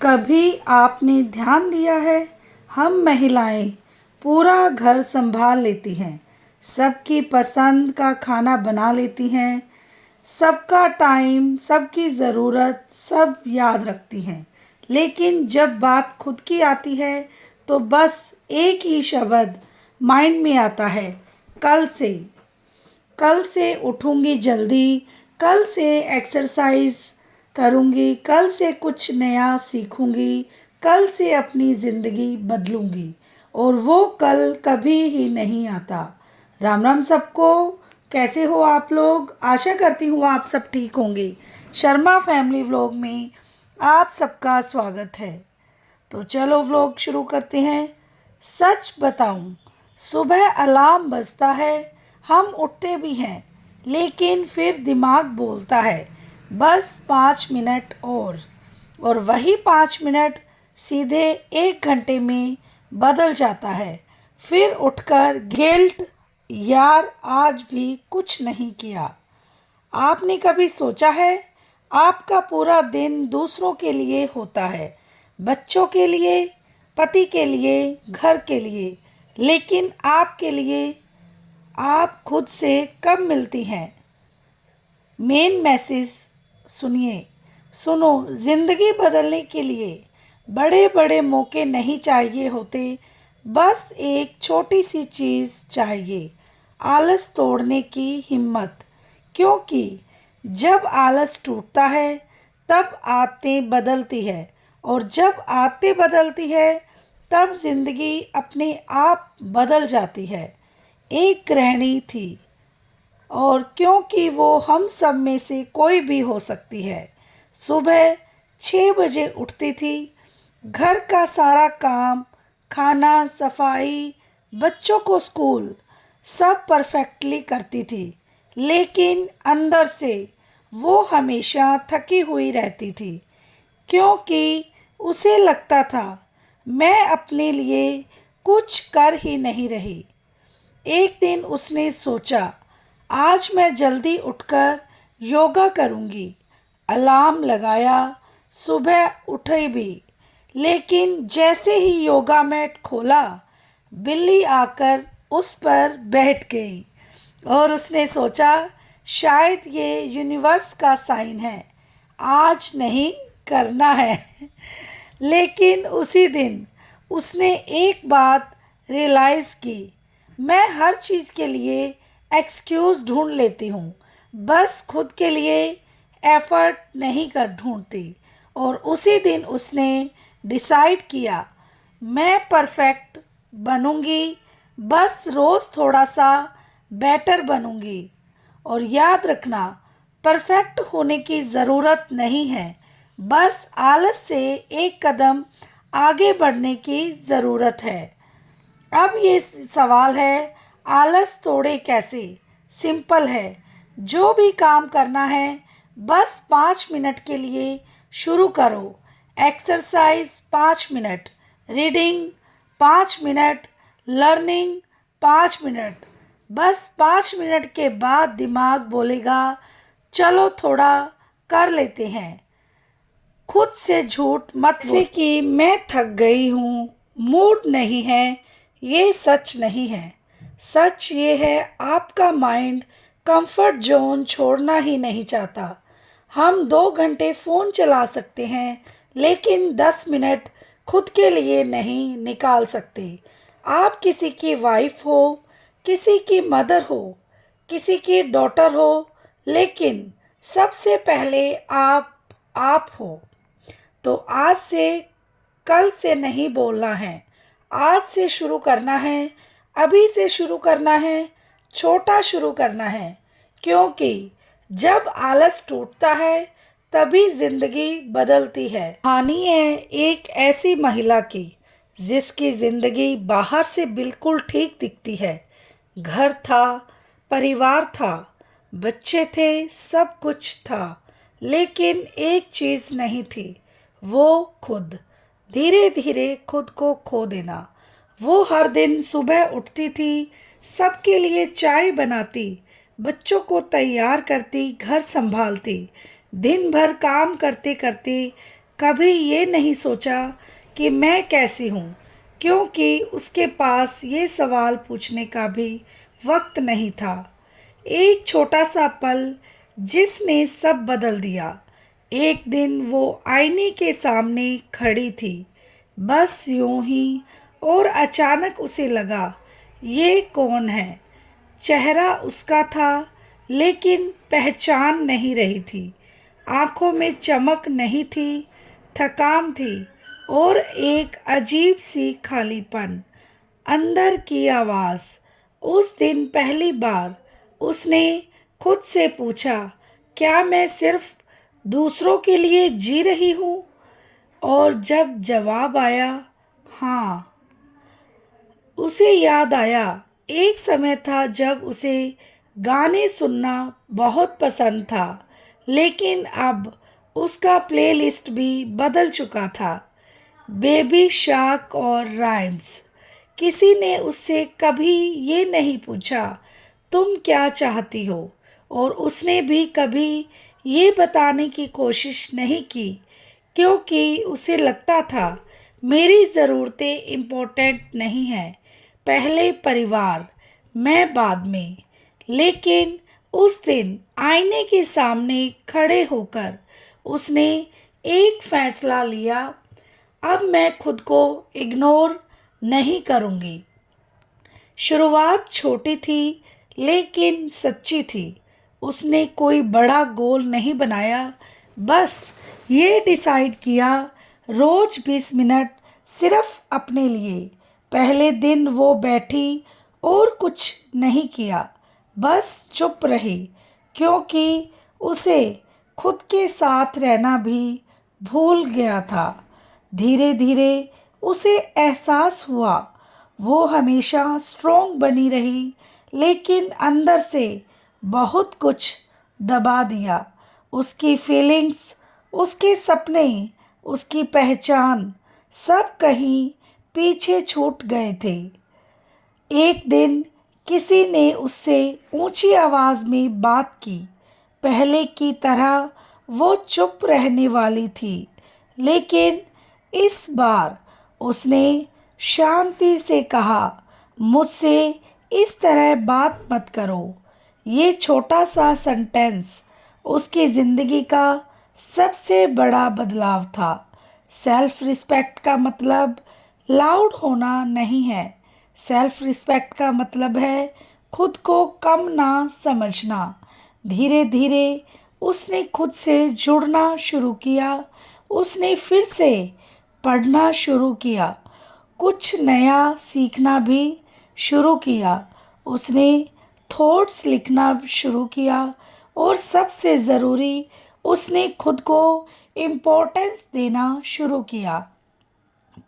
कभी आपने ध्यान दिया है, हम महिलाएं पूरा घर संभाल लेती हैं, सबकी पसंद का खाना बना लेती हैं, सबका टाइम, सबकी ज़रूरत सब याद रखती हैं। लेकिन जब बात खुद की आती है तो बस एक ही शब्द माइंड में आता है, कल से। कल से उठूँगी जल्दी, कल से एक्सरसाइज करूँगी, कल से कुछ नया सीखूँगी, कल से अपनी ज़िंदगी बदलूँगी। और वो कल कभी ही नहीं आता। राम राम सबको। कैसे हो आप लोग? आशा करती हूँ आप सब ठीक होंगे। शर्मा फैमिली व्लॉग में आप सबका स्वागत है। तो चलो व्लॉग शुरू करते हैं। सच बताऊं, सुबह अलार्म बजता है, हम उठते भी हैं, लेकिन फिर दिमाग बोलता है बस 5 मिनट और वही 5 मिनट सीधे 1 घंटे में बदल जाता है। फिर उठकर गिल्ट, यार आज भी कुछ नहीं किया। आपने कभी सोचा है, आपका पूरा दिन दूसरों के लिए होता है, बच्चों के लिए, पति के लिए, घर के लिए, लेकिन आपके लिए आप खुद से कब मिलती हैं? मेन मैसेज सुनिए, सुनो। ज़िंदगी बदलने के लिए बड़े बड़े मौके नहीं चाहिए होते, बस एक छोटी सी चीज़ चाहिए, आलस तोड़ने की हिम्मत। क्योंकि जब आलस टूटता है तब आदतें बदलती है, और जब आदतें बदलती है तब ज़िंदगी अपने आप बदल जाती है। एक गृहिणी थी, और क्योंकि वो हम सब में से कोई भी हो सकती है। सुबह 6 बजे उठती थी, घर का सारा काम, खाना, सफाई, बच्चों को स्कूल, सब परफेक्टली करती थी। लेकिन अंदर से वो हमेशा थकी हुई रहती थी, क्योंकि उसे लगता था मैं अपने लिए कुछ कर ही नहीं रही। एक दिन उसने सोचा, आज मैं जल्दी उठकर योगा करूंगी। अलार्म लगाया, सुबह उठी भी, लेकिन जैसे ही योगा मैट खोला, बिल्ली आकर उस पर बैठ गई। और उसने सोचा, शायद ये यूनिवर्स का साइन है, आज नहीं करना है। लेकिन उसी दिन उसने एक बात रियलाइज़ की, मैं हर चीज़ के लिए एक्सक्यूज़ ढूंढ लेती हूँ, बस खुद के लिए एफ़र्ट नहीं कर ढूंढती। और उसी दिन उसने डिसाइड किया, मैं परफेक्ट बनूंगी, बस रोज़ थोड़ा सा बेटर बनूंगी। और याद रखना, परफेक्ट होने की ज़रूरत नहीं है, बस आलस से एक कदम आगे बढ़ने की ज़रूरत है। अब ये सवाल है, आलस तोड़े कैसे? सिंपल है, जो भी काम करना है बस 5 मिनट के लिए शुरू करो। Exercise 5 minute, reading 5 minute, learning 5 minute. बस 5 मिनट के बाद दिमाग बोलेगा, चलो थोड़ा कर लेते हैं। खुद से झूठ मत से कि मैं थक गई हूँ, मूड नहीं है, ये सच नहीं है। सच ये है, आपका माइंड कंफर्ट जोन छोड़ना ही नहीं चाहता। हम 2 घंटे फ़ोन चला सकते हैं, लेकिन 10 मिनट खुद के लिए नहीं निकाल सकते। आप किसी की वाइफ हो, किसी की मदर हो, किसी की डॉटर हो, लेकिन सबसे पहले आप हो। तो आज से, कल से नहीं बोलना है, आज से शुरू करना है, अभी से शुरू करना है, छोटा शुरू करना है। क्योंकि जब आलस टूटता है तभी ज़िंदगी बदलती है। कहानी है एक ऐसी महिला की, जिसकी ज़िंदगी बाहर से बिल्कुल ठीक दिखती है। घर था, परिवार था, बच्चे थे, सब कुछ था, लेकिन एक चीज़ नहीं थी, वो खुद। धीरे धीरे खुद को खो देना। वो हर दिन सुबह उठती थी, सबके लिए चाय बनाती, बच्चों को तैयार करती, घर संभालती, दिन भर काम करते करते कभी ये नहीं सोचा कि मैं कैसी हूँ, क्योंकि उसके पास ये सवाल पूछने का भी वक्त नहीं था। एक छोटा सा पल जिसने सब बदल दिया। एक दिन वो आईने के सामने खड़ी थी, बस यूं ही, और अचानक उसे लगा, ये कौन है? चेहरा उसका था, लेकिन पहचान नहीं रही थी। आंखों में चमक नहीं थी, थकान थी और एक अजीब सी खालीपन। अंदर की आवाज़। उस दिन पहली बार उसने खुद से पूछा, क्या मैं सिर्फ दूसरों के लिए जी रही हूँ? और जब जवाब आया हाँ, उसे याद आया एक समय था जब उसे गाने सुनना बहुत पसंद था, लेकिन अब उसका प्लेलिस्ट भी बदल चुका था। बेबी शार्क और राइम्स। किसी ने उससे कभी ये नहीं पूछा, तुम क्या चाहती हो? और उसने भी कभी ये बताने की कोशिश नहीं की, क्योंकि उसे लगता था मेरी ज़रूरतें इम्पोर्टेंट नहीं हैं, पहले परिवार, मैं बाद में। लेकिन उस दिन आईने के सामने खड़े होकर उसने एक फैसला लिया, अब मैं खुद को इग्नोर नहीं करूँगी। शुरुआत छोटी थी, लेकिन सच्ची थी। उसने कोई बड़ा गोल नहीं बनाया, बस ये डिसाइड किया, रोज़ 20 मिनट सिर्फ अपने लिए। पहले दिन वो बैठी और कुछ नहीं किया, बस चुप रही, क्योंकि उसे खुद के साथ रहना भी भूल गया था। धीरे धीरे उसे एहसास हुआ, वो हमेशा स्ट्रोंग बनी रही, लेकिन अंदर से बहुत कुछ दबा दिया। उसकी फीलिंग्स, उसके सपने, उसकी पहचान, सब कहीं पीछे छूट गए थे। एक दिन किसी ने उससे ऊंची आवाज़ में बात की। पहले की तरह वो चुप रहने वाली थी, लेकिन इस बार उसने शांति से कहा, मुझसे इस तरह बात मत करो। ये छोटा सा सेंटेंस उसकी ज़िंदगी का सबसे बड़ा बदलाव था। सेल्फ रिस्पेक्ट का मतलब लाउड होना नहीं है। सेल्फ रिस्पेक्ट का मतलब है खुद को कम ना समझना। धीरे धीरे उसने खुद से जुड़ना शुरू किया। उसने फिर से पढ़ना शुरू किया, कुछ नया सीखना भी शुरू किया। उसने थॉट्स लिखना शुरू किया, और सबसे ज़रूरी, उसने खुद को इम्पोर्टेंस देना शुरू किया।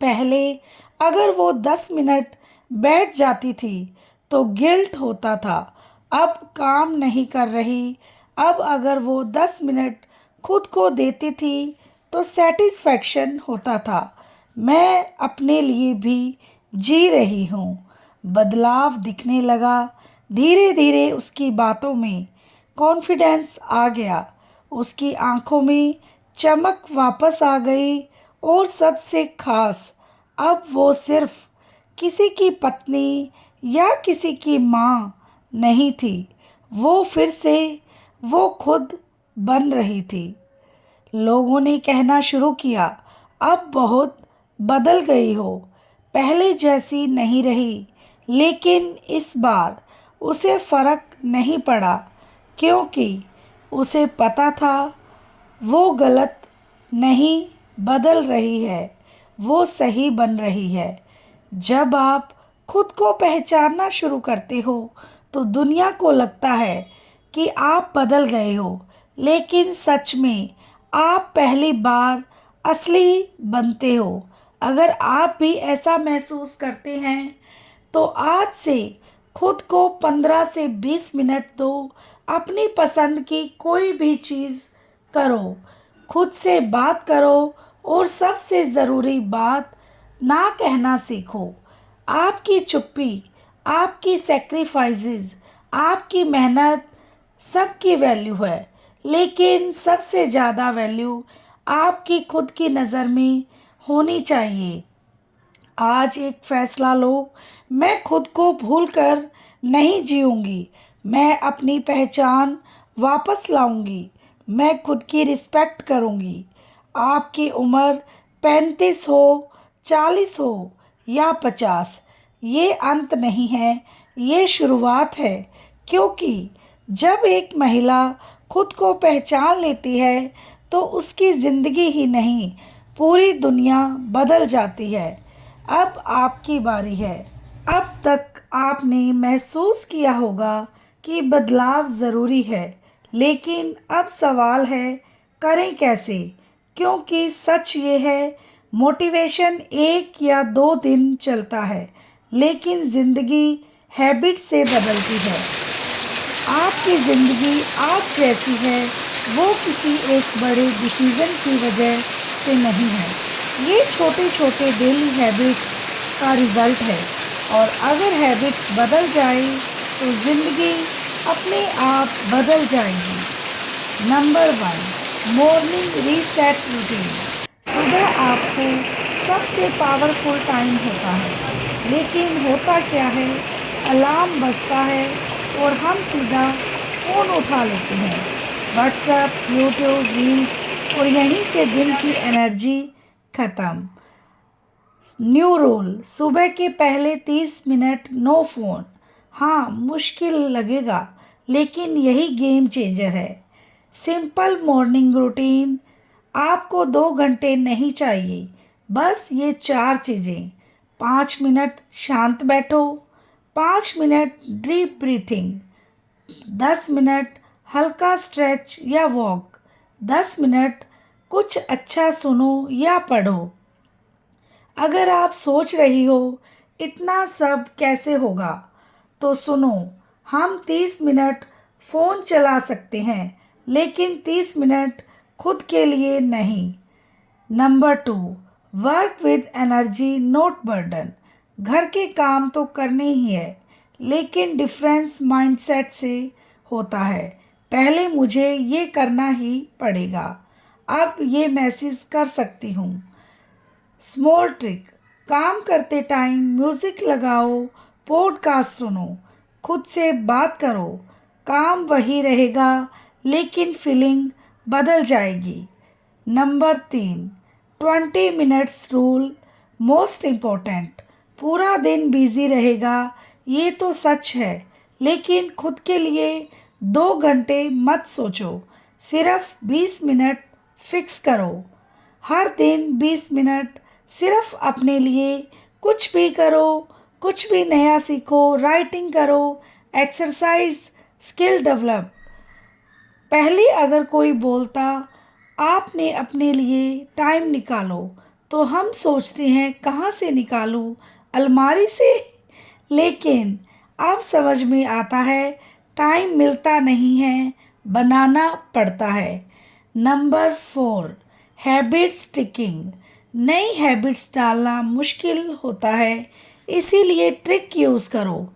पहले अगर वो 10 मिनट बैठ जाती थी तो गिल्ट होता था, अब काम नहीं कर रही। अब अगर वो 10 मिनट खुद को देती थी तो सेटिस्फैक्शन होता था, मैं अपने लिए भी जी रही हूँ। बदलाव दिखने लगा। धीरे धीरे उसकी बातों में कॉन्फिडेंस आ गया, उसकी आंखों में चमक वापस आ गई, और सबसे खास, अब वो सिर्फ किसी की पत्नी या किसी की माँ नहीं थी, वो फिर से वो खुद बन रही थी। लोगों ने कहना शुरू किया, अब बहुत बदल गई हो, पहले जैसी नहीं रही। लेकिन इस बार उसे फ़र्क नहीं पड़ा, क्योंकि उसे पता था वो गलत नहीं बदल रही है, वो सही बन रही है। जब आप खुद को पहचानना शुरू करते हो तो दुनिया को लगता है कि आप बदल गए हो, लेकिन सच में आप पहली बार असली बनते हो। अगर आप भी ऐसा महसूस करते हैं तो आज से खुद को 15 से 20 मिनट दो, अपनी पसंद की कोई भी चीज़ करो, खुद से बात करो, और सबसे ज़रूरी बात, ना कहना सीखो। आपकी चुप्पी, आपकी सेक्रीफाइसेस, आपकी मेहनत सबकी वैल्यू है, लेकिन सबसे ज़्यादा वैल्यू आपकी खुद की नज़र में होनी चाहिए। आज एक फैसला लो, मैं खुद को भूलकर नहीं जीऊँगी, मैं अपनी पहचान वापस लाऊँगी, मैं खुद की रिस्पेक्ट करूँगी। आपकी उम्र 35 हो, 40 हो या 50, ये अंत नहीं है, ये शुरुआत है। क्योंकि जब एक महिला खुद को पहचान लेती है तो उसकी ज़िंदगी ही नहीं, पूरी दुनिया बदल जाती है। अब आपकी बारी है। अब तक आपने महसूस किया होगा कि बदलाव ज़रूरी है, लेकिन अब सवाल है, करें कैसे? क्योंकि सच ये है, मोटिवेशन 1 या 2 दिन चलता है, लेकिन ज़िंदगी हैबिट से बदलती है। आपकी ज़िंदगी आज जैसी है वो किसी एक बड़े डिसीज़न की वजह से नहीं है, ये छोटे छोटे डेली हैबिट्स का रिज़ल्ट है। और अगर हैबिट्स बदल जाए तो ज़िंदगी अपने आप बदल जाएगी। Number 1, morning reset routine. सुबह आपको सबसे पावरफुल टाइम होता है, लेकिन होता क्या है, अलार्म बजता है और हम सीधा फ़ोन उठा लेते हैं। व्हाट्सएप, यूट्यूब, रील्स, और यहीं से दिन की एनर्जी ख़त्म। न्यू रूल, सुबह के पहले 30 मिनट नो फ़ोन। हाँ, मुश्किल लगेगा, लेकिन यही गेम चेंजर है। सिंपल मॉर्निंग रूटीन, आपको 2 घंटे नहीं चाहिए, बस ये 4 चीज़ें। 5 मिनट शांत बैठो, 5 मिनट डीप ब्रीथिंग, 10 मिनट हल्का स्ट्रेच या वॉक, 10 मिनट कुछ अच्छा सुनो या पढ़ो। अगर आप सोच रही हो इतना सब कैसे होगा, तो सुनो, हम 30 मिनट फ़ोन चला सकते हैं, लेकिन 30 मिनट खुद के लिए नहीं। Number 2, work with energy note burden. घर के काम तो करने ही है, लेकिन डिफरेंस माइंडसेट से होता है। पहले मुझे ये करना ही पड़ेगा, अब ये मैसेज कर सकती हूँ। स्मॉल ट्रिक, काम करते टाइम म्यूज़िक लगाओ, पॉडकास्ट सुनो, खुद से बात करो। काम वही रहेगा, लेकिन फीलिंग बदल जाएगी। Number 3, 20 minutes rule, most important. पूरा दिन बिजी रहेगा, ये तो सच है, लेकिन खुद के लिए 2 घंटे मत सोचो, सिर्फ 20 मिनट फिक्स करो। हर दिन 20 मिनट सिर्फ अपने लिए। कुछ भी करो, कुछ भी नया सीखो, राइटिंग करो, एक्सरसाइज, स्किल डेवलप। पहले अगर कोई बोलता आपने अपने लिए टाइम निकालो, तो हम सोचते हैं कहाँ से निकालूं, अलमारी से? लेकिन अब समझ में आता है, टाइम मिलता नहीं है, बनाना पड़ता है। Number 4, habit sticking. नई हैबिट्स डालना मुश्किल होता है, इसीलिए ट्रिक यूज़ करो।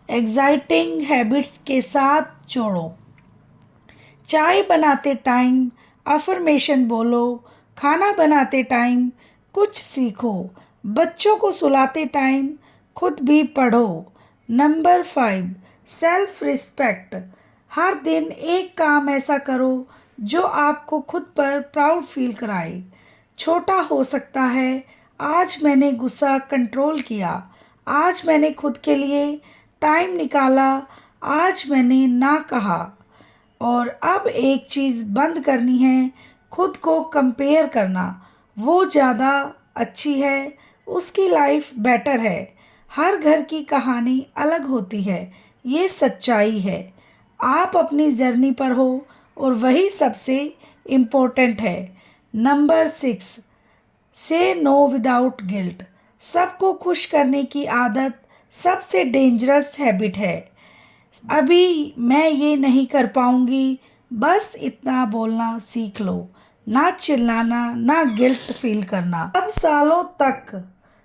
एग्जाइटिंग हैबिट्स के साथ जोड़ो। चाय बनाते टाइम अफर्मेशन बोलो, खाना बनाते टाइम कुछ सीखो, बच्चों को सुलाते टाइम खुद भी पढ़ो। Number 5, self respect. हर दिन एक काम ऐसा करो जो आपको खुद पर प्राउड फील कराए। छोटा हो सकता है, आज मैंने गुस्सा कंट्रोल किया, आज मैंने खुद के लिए टाइम निकाला, आज मैंने ना कहा। और अब एक चीज़ बंद करनी है, खुद को कंपेयर करना। वो ज़्यादा अच्छी है, उसकी लाइफ बेटर है। हर घर की कहानी अलग होती है, ये सच्चाई है। आप अपनी जर्नी पर हो और वही सबसे इम्पोर्टेंट है। नंबर 6, से नो विदाउट गिल्ट। सबको खुश करने की आदत सबसे डेंजरस हैबिट है। अभी मैं ये नहीं कर पाऊंगी, बस इतना बोलना सीख लो। ना चिल्लाना, ना गिल्ट फील करना। अब सालों तक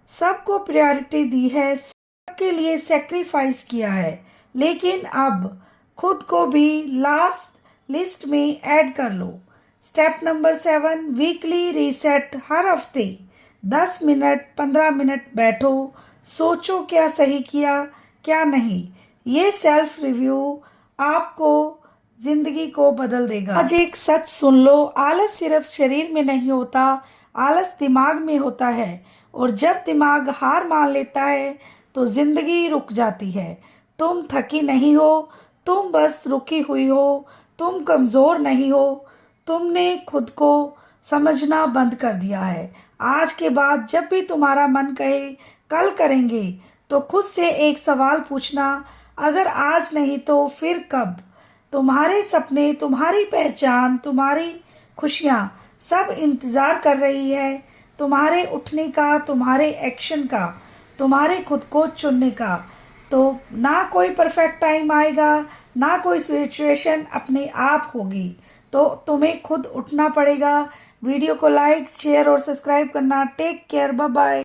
सबको प्रायोरिटी दी है, सबके लिए सेक्रीफाइस किया है, लेकिन अब खुद को भी लास्ट लिस्ट में ऐड कर लो। Step number 7, weekly reset. हर हफ्ते 10 मिनट 15 मिनट बैठो, सोचो क्या सही किया क्या नहीं। ये सेल्फ रिव्यू आपको जिंदगी को बदल देगा। आज एक सच सुन लो, आलस सिर्फ शरीर में नहीं होता, आलस दिमाग में होता है। और जब दिमाग हार मान लेता है तो जिंदगी रुक जाती है। तुम थकी नहीं हो, तुम बस रुकी हुई हो। तुम कमज़ोर नहीं हो, तुमने खुद को समझना बंद कर दिया है। आज के बाद जब भी तुम्हारा मन कहे कल करेंगे, तो खुद से एक सवाल पूछना, अगर आज नहीं तो फिर कब। तुम्हारे सपने, तुम्हारी पहचान, तुम्हारी खुशियाँ सब इंतज़ार कर रही है तुम्हारे उठने का, तुम्हारे एक्शन का, तुम्हारे खुद को चुनने का। तो ना कोई परफेक्ट टाइम आएगा, ना कोई सिचुएशन अपने आप होगी, तो तुम्हें खुद उठना पड़ेगा। वीडियो को लाइक शेयर और सब्सक्राइब करना। Take care, bye bye.